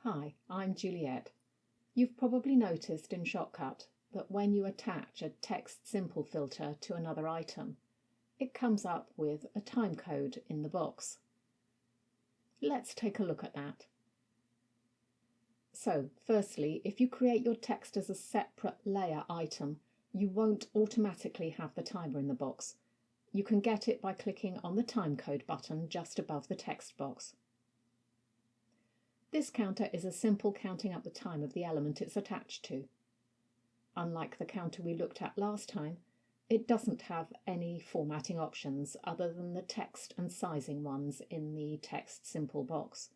Hi, I'm Juliet. You've probably noticed in Shotcut that when you attach a text simple filter to another item, it comes up with a timecode in the box. Let's take a look at that. So, firstly, if you create your text as a separate layer item, you won't automatically have the timer in the box. You can get it by clicking on the timecode button just above the text box. This counter is a simple counting up the time of the element it's attached to. Unlike the counter we looked at last time, it doesn't have any formatting options other than the text and sizing ones in the text simple box.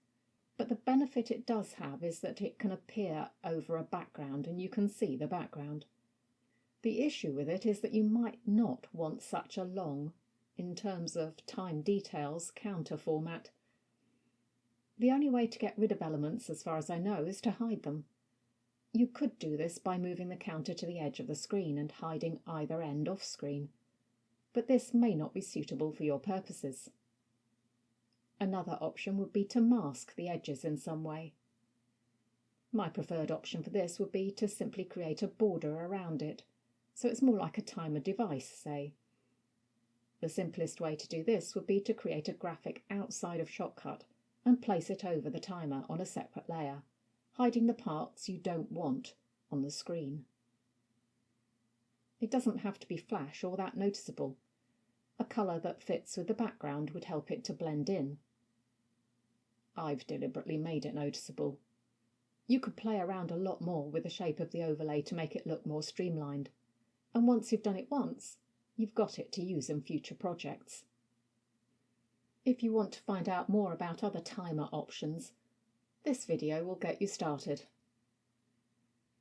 But the benefit it does have is that it can appear over a background and you can see the background. The issue with it is that you might not want such a long, in terms of time details, counter format. The only way to get rid of elements, as far as I know, is to hide them. You could do this by moving the counter to the edge of the screen and hiding either end off screen, but this may not be suitable for your purposes. Another option would be to mask the edges in some way. My preferred option for this would be to simply create a border around it, so it's more like a timer device, say. The simplest way to do this would be to create a graphic outside of Shotcut and place it over the timer on a separate layer, hiding the parts you don't want on the screen. It doesn't have to be flash or that noticeable. A colour that fits with the background would help it to blend in. I've deliberately made it noticeable. You could play around a lot more with the shape of the overlay to make it look more streamlined, and once you've done it once, you've got it to use in future projects. If you want to find out more about other timer options, this video will get you started.